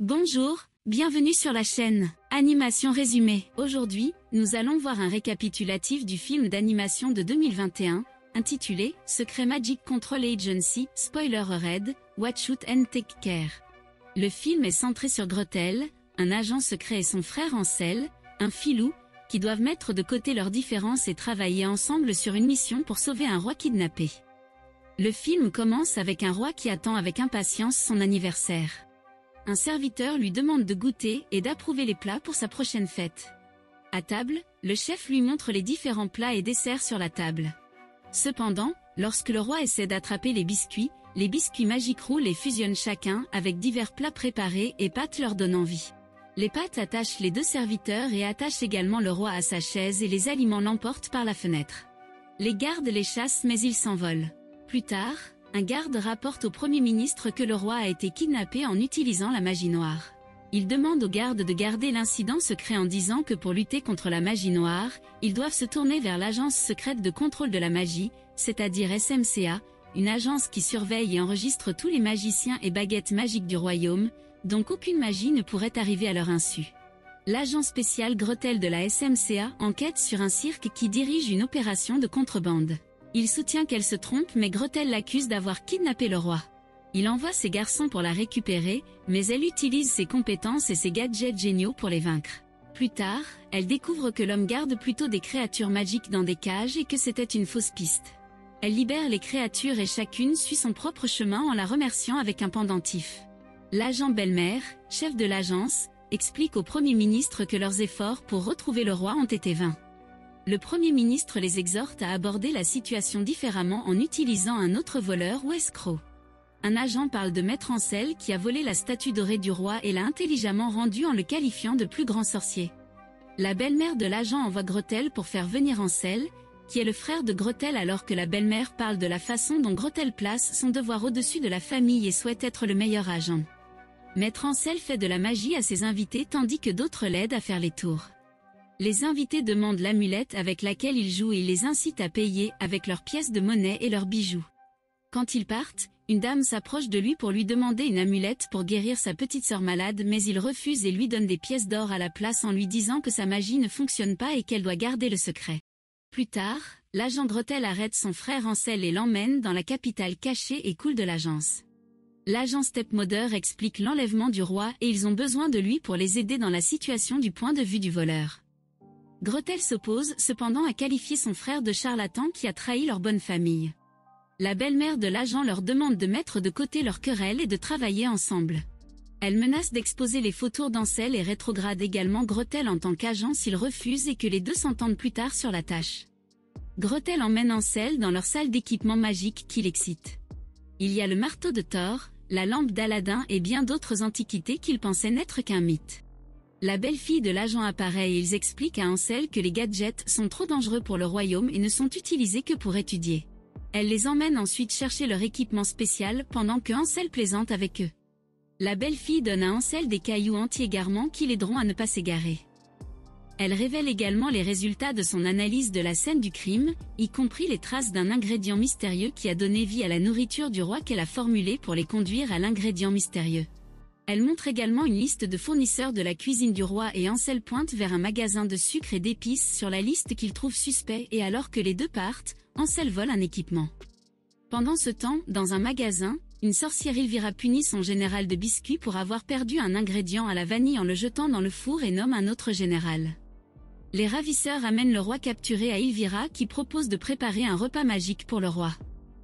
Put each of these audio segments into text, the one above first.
Bonjour, bienvenue sur la chaîne Animation Résumée. Aujourd'hui, nous allons voir un récapitulatif du film d'animation de 2021, intitulé « Secret Magic Control Agency, Spoiler Red, Watch Out and Take Care ». Le film est centré sur Gretel, un agent secret et son frère Ansel, un filou, qui doivent mettre de côté leurs différences et travailler ensemble sur une mission pour sauver un roi kidnappé. Le film commence avec un roi qui attend avec impatience son anniversaire. Un serviteur lui demande de goûter et d'approuver les plats pour sa prochaine fête. À table, le chef lui montre les différents plats et desserts sur la table. Cependant, lorsque le roi essaie d'attraper les biscuits magiques roulent et fusionnent chacun avec divers plats préparés et pâtes leur donnent envie. Les pâtes attachent les deux serviteurs et attachent également le roi à sa chaise et les aliments l'emportent par la fenêtre. Les gardes les chassent mais ils s'envolent. Plus tard, un garde rapporte au Premier ministre que le roi a été kidnappé en utilisant la magie noire. Il demande aux gardes de garder l'incident secret en disant que pour lutter contre la magie noire, ils doivent se tourner vers l'agence secrète de contrôle de la magie, c'est-à-dire SMCA, une agence qui surveille et enregistre tous les magiciens et baguettes magiques du royaume, donc aucune magie ne pourrait arriver à leur insu. L'agent spécial Gretel de la SMCA enquête sur un cirque qui dirige une opération de contrebande. Il soutient qu'elle se trompe mais Gretel l'accuse d'avoir kidnappé le roi. Il envoie ses garçons pour la récupérer, mais elle utilise ses compétences et ses gadgets géniaux pour les vaincre. Plus tard, elle découvre que l'homme garde plutôt des créatures magiques dans des cages et que c'était une fausse piste. Elle libère les créatures et chacune suit son propre chemin en la remerciant avec un pendentif. L'agent Belle-Mère, chef de l'agence, explique au Premier ministre que leurs efforts pour retrouver le roi ont été vains. Le Premier ministre les exhorte à aborder la situation différemment en utilisant un autre voleur ou escroc. Un agent parle de Maître Ansel qui a volé la statue dorée du roi et l'a intelligemment rendue en le qualifiant de plus grand sorcier. La belle-mère de l'agent envoie Gretel pour faire venir Ansel, qui est le frère de Gretel alors que la belle-mère parle de la façon dont Gretel place son devoir au-dessus de la famille et souhaite être le meilleur agent. Maître Ansel fait de la magie à ses invités tandis que d'autres l'aident à faire les tours. Les invités demandent l'amulette avec laquelle ils jouent et il les incite à payer avec leurs pièces de monnaie et leurs bijoux. Quand ils partent, une dame s'approche de lui pour lui demander une amulette pour guérir sa petite sœur malade mais il refuse et lui donne des pièces d'or à la place en lui disant que sa magie ne fonctionne pas et qu'elle doit garder le secret. Plus tard, l'agent Gretel arrête son frère Ansel et l'emmène dans la capitale cachée et cool de l'agence. L'agent Stepmother explique l'enlèvement du roi et ils ont besoin de lui pour les aider dans la situation du point de vue du voleur. Gretel s'oppose cependant à qualifier son frère de charlatan qui a trahi leur bonne famille. La belle-mère de l'agent leur demande de mettre de côté leur querelle et de travailler ensemble. Elle menace d'exposer les faux tours d'Ansel et rétrograde également Gretel en tant qu'agent s'il refuse et que les deux s'entendent plus tard sur la tâche. Gretel emmène Ansel dans leur salle d'équipement magique qui l'excite. Il y a le marteau de Thor, la lampe d'Aladin et bien d'autres antiquités qu'ils pensaient n'être qu'un mythe. La belle-fille de l'agent apparaît et ils expliquent à Ansel que les gadgets sont trop dangereux pour le royaume et ne sont utilisés que pour étudier. Elle les emmène ensuite chercher leur équipement spécial pendant que Ansel plaisante avec eux. La belle-fille donne à Ansel des cailloux anti-égarement qui l'aideront à ne pas s'égarer. Elle révèle également les résultats de son analyse de la scène du crime, y compris les traces d'un ingrédient mystérieux qui a donné vie à la nourriture du roi qu'elle a formulée pour les conduire à l'ingrédient mystérieux. Elle montre également une liste de fournisseurs de la cuisine du roi et Ansel pointe vers un magasin de sucre et d'épices sur la liste qu'il trouve suspect et alors que les deux partent, Ansel vole un équipement. Pendant ce temps, dans un magasin, une sorcière Ilvira punit son général de biscuits pour avoir perdu un ingrédient à la vanille en le jetant dans le four et nomme un autre général. Les ravisseurs amènent le roi capturé à Ilvira qui propose de préparer un repas magique pour le roi.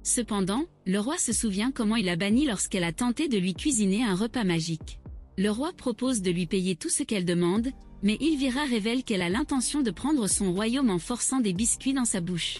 Cependant, le roi se souvient comment il a banni lorsqu'elle a tenté de lui cuisiner un repas magique. Le roi propose de lui payer tout ce qu'elle demande, mais Ilvira révèle qu'elle a l'intention de prendre son royaume en forçant des biscuits dans sa bouche.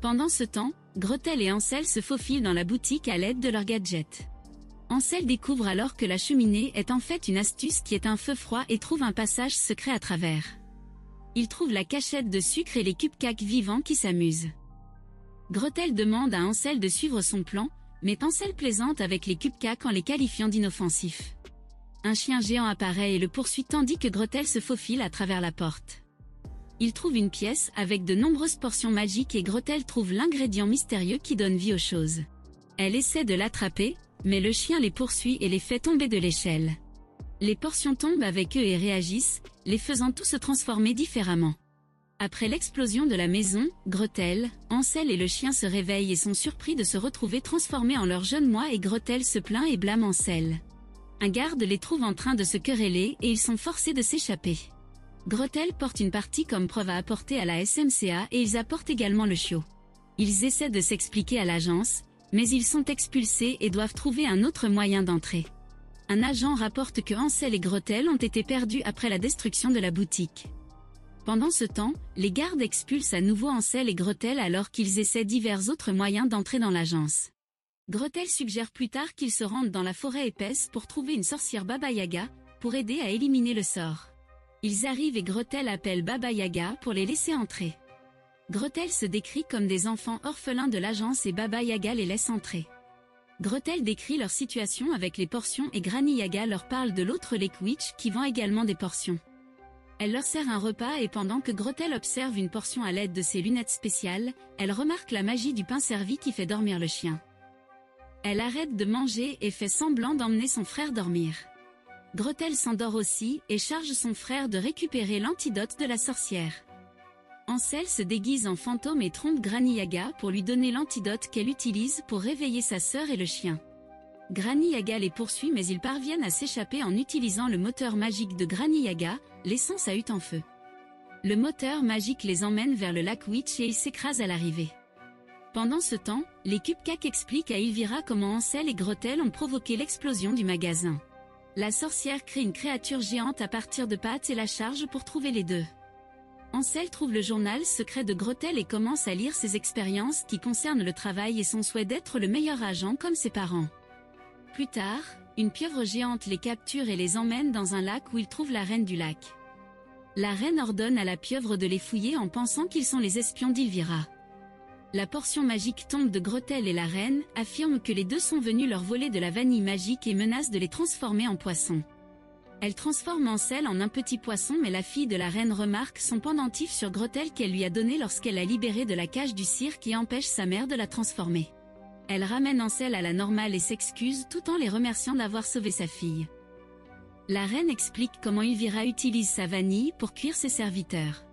Pendant ce temps, Gretel et Ansel se faufilent dans la boutique à l'aide de leurs gadgets. Ansel découvre alors que la cheminée est en fait une astuce qui est un feu froid et trouve un passage secret à travers. Il trouve la cachette de sucre et les cupcakes vivants qui s'amusent. Gretel demande à Ansel de suivre son plan, mais Ansel plaisante avec les cupcakes en les qualifiant d'inoffensifs. Un chien géant apparaît et le poursuit tandis que Gretel se faufile à travers la porte. Il trouve une pièce avec de nombreuses portions magiques et Gretel trouve l'ingrédient mystérieux qui donne vie aux choses. Elle essaie de l'attraper, mais le chien les poursuit et les fait tomber de l'échelle. Les portions tombent avec eux et réagissent, les faisant tous se transformer différemment. Après l'explosion de la maison, Gretel, Hansel et le chien se réveillent et sont surpris de se retrouver transformés en leur jeune moi et Gretel se plaint et blâme Hansel. Un garde les trouve en train de se quereller et ils sont forcés de s'échapper. Gretel porte une partie comme preuve à apporter à la SMCA et ils apportent également le chiot. Ils essaient de s'expliquer à l'agence, mais ils sont expulsés et doivent trouver un autre moyen d'entrer. Un agent rapporte que Hansel et Gretel ont été perdus après la destruction de la boutique. Pendant ce temps, les gardes expulsent à nouveau Hansel et Gretel alors qu'ils essaient divers autres moyens d'entrer dans l'agence. Gretel suggère plus tard qu'ils se rendent dans la forêt épaisse pour trouver une sorcière Baba Yaga, pour aider à éliminer le sort. Ils arrivent et Gretel appelle Baba Yaga pour les laisser entrer. Gretel se décrit comme des enfants orphelins de l'agence et Baba Yaga les laisse entrer. Gretel décrit leur situation avec les portions et Granny Yaga leur parle de l'autre Lake Witch qui vend également des portions. Elle leur sert un repas et pendant que Gretel observe une portion à l'aide de ses lunettes spéciales, elle remarque la magie du pain servi qui fait dormir le chien. Elle arrête de manger et fait semblant d'emmener son frère dormir. Gretel s'endort aussi et charge son frère de récupérer l'antidote de la sorcière. Hansel se déguise en fantôme et trompe Granny Yaga pour lui donner l'antidote qu'elle utilise pour réveiller sa sœur et le chien. Granny Yaga les poursuit mais ils parviennent à s'échapper en utilisant le moteur magique de Granny Yaga, laissant sa hutte en feu. Le moteur magique les emmène vers le lac Witch et ils s'écrasent à l'arrivée. Pendant ce temps, les Cupcakes expliquent à Elvira comment Hansel et Gretel ont provoqué l'explosion du magasin. La sorcière crée une créature géante à partir de pâtes et la charge pour trouver les deux. Hansel trouve le journal secret de Gretel et commence à lire ses expériences qui concernent le travail et son souhait d'être le meilleur agent comme ses parents. Plus tard, une pieuvre géante les capture et les emmène dans un lac où ils trouvent la reine du lac. La reine ordonne à la pieuvre de les fouiller en pensant qu'ils sont les espions d'Elvira. La portion magique tombe de Gretel et la reine affirme que les deux sont venus leur voler de la vanille magique et menacent de les transformer en poissons. Elle transforme Hansel en un petit poisson mais la fille de la reine remarque son pendentif sur Gretel qu'elle lui a donné lorsqu'elle l'a libérée de la cage du cirque et empêche sa mère de la transformer. Elle ramène Hansel à la normale et s'excuse tout en les remerciant d'avoir sauvé sa fille. La reine explique comment Elvira utilise sa vanille pour cuire ses serviteurs.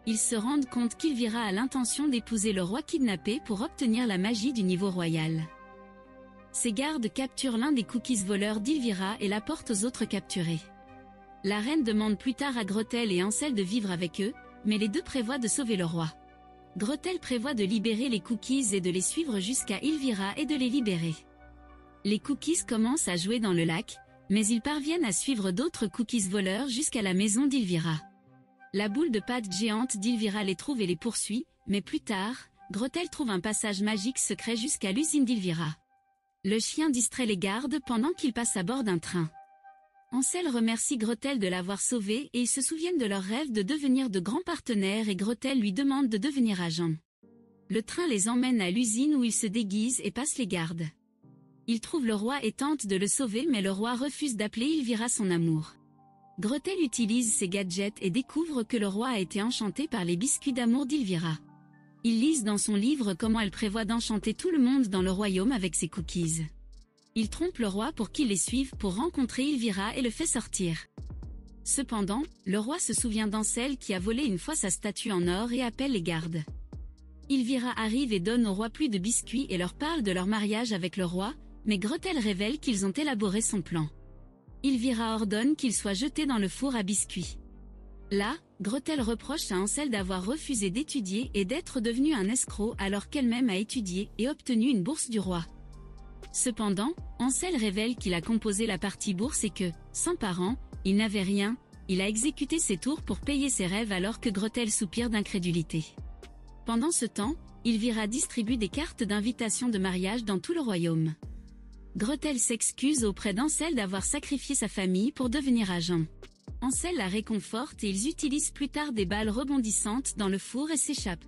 Ils se rendent compte qu'Elvira a l'intention d'épouser le roi kidnappé pour obtenir la magie du niveau royal. Ses gardes capturent l'un des cookies voleurs d'Elvira et l'apportent aux autres capturés. La reine demande plus tard à Gretel et Hansel de vivre avec eux, mais les deux prévoient de sauver le roi. Gretel prévoit de libérer les cookies et de les suivre jusqu'à Elvira et de les libérer. Les cookies commencent à jouer dans le lac, mais ils parviennent à suivre d'autres cookies voleurs jusqu'à la maison d'Elvira. La boule de pâte géante d'Elvira les trouve et les poursuit, mais plus tard, Gretel trouve un passage magique secret jusqu'à l'usine d'Elvira. Le chien distrait les gardes pendant qu'ils passent à bord d'un train. Hansel remercie Gretel de l'avoir sauvé et ils se souviennent de leur rêve de devenir de grands partenaires et Gretel lui demande de devenir agent. Le train les emmène à l'usine où ils se déguisent et passent les gardes. Ils trouvent le roi et tentent de le sauver mais le roi refuse d'appeler Elvira son amour. Gretel utilise ses gadgets et découvre que le roi a été enchanté par les biscuits d'amour d'Elvira. Ils lisent dans son livre comment elle prévoit d'enchanter tout le monde dans le royaume avec ses cookies. Il trompe le roi pour qu'il les suive pour rencontrer Elvira et le fait sortir. Cependant, le roi se souvient d'Hansel qui a volé une fois sa statue en or et appelle les gardes. Elvira arrive et donne au roi plus de biscuits et leur parle de leur mariage avec le roi, mais Gretel révèle qu'ils ont élaboré son plan. Elvira ordonne qu'il soit jeté dans le four à biscuits. Là, Gretel reproche à Hansel d'avoir refusé d'étudier et d'être devenu un escroc alors qu'elle-même a étudié et obtenu une bourse du roi. Cependant, Hansel révèle qu'il a composé la partie bourse et que, sans parents, il n'avait rien, il a exécuté ses tours pour payer ses rêves alors que Gretel soupire d'incrédulité. Pendant ce temps, Elvira distribue des cartes d'invitation de mariage dans tout le royaume. Gretel s'excuse auprès d'Hansel d'avoir sacrifié sa famille pour devenir agent. Hansel la réconforte et ils utilisent plus tard des balles rebondissantes dans le four et s'échappent.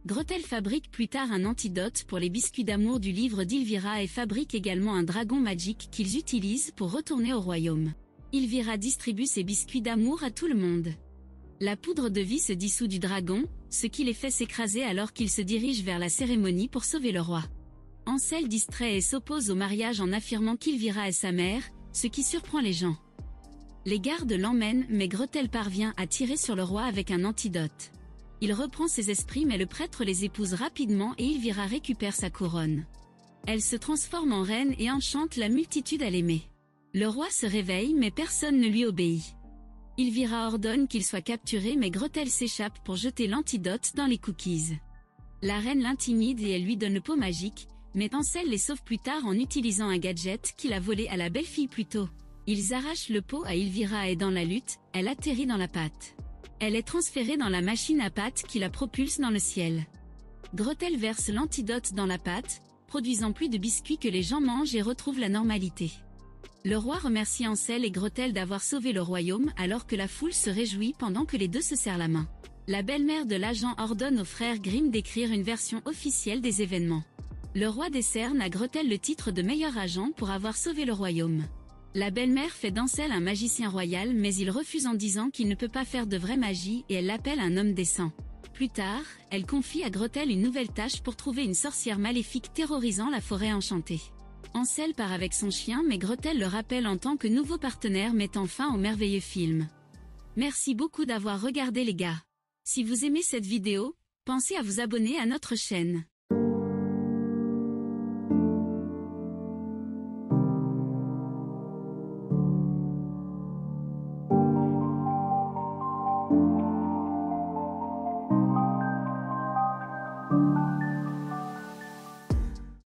Gretel fabrique plus tard un antidote pour les biscuits d'amour du livre d'Elvira et fabrique également un dragon magique qu'ils utilisent pour retourner au royaume. Elvira distribue ses biscuits d'amour à tout le monde. La poudre de vie se dissout du dragon, ce qui les fait s'écraser alors qu'ils se dirigent vers la cérémonie pour sauver le roi. Hansel distrait et s'oppose au mariage en affirmant qu'Elvira est sa mère, ce qui surprend les gens. Les gardes l'emmènent mais Gretel parvient à tirer sur le roi avec un antidote. Il reprend ses esprits mais le prêtre les épouse rapidement et Elvira récupère sa couronne. Elle se transforme en reine et enchante la multitude à l'aimer. Le roi se réveille mais personne ne lui obéit. Elvira ordonne qu'il soit capturé mais Gretel s'échappe pour jeter l'antidote dans les cookies. La reine l'intimide et elle lui donne le pot magique, mais Ansel les sauve plus tard en utilisant un gadget qu'il a volé à la belle-fille plus tôt. Ils arrachent le pot à Elvira et dans la lutte, elle atterrit dans la pâte. Elle est transférée dans la machine à pâte qui la propulse dans le ciel. Gretel verse l'antidote dans la pâte, produisant plus de biscuits que les gens mangent et retrouvent la normalité. Le roi remercie Ansel et Gretel d'avoir sauvé le royaume alors que la foule se réjouit pendant que les deux se serrent la main. La belle-mère de l'agent ordonne aux frères Grimm d'écrire une version officielle des événements. Le roi décerne à Gretel le titre de meilleur agent pour avoir sauvé le royaume. La belle-mère fait d'Ansel un magicien royal mais il refuse en disant qu'il ne peut pas faire de vraie magie et elle l'appelle un homme décent. Plus tard, elle confie à Gretel une nouvelle tâche pour trouver une sorcière maléfique terrorisant la forêt enchantée. Ansel part avec son chien mais Gretel le rappelle en tant que nouveau partenaire mettant fin au merveilleux film. Merci beaucoup d'avoir regardé les gars. Si vous aimez cette vidéo, pensez à vous abonner à notre chaîne.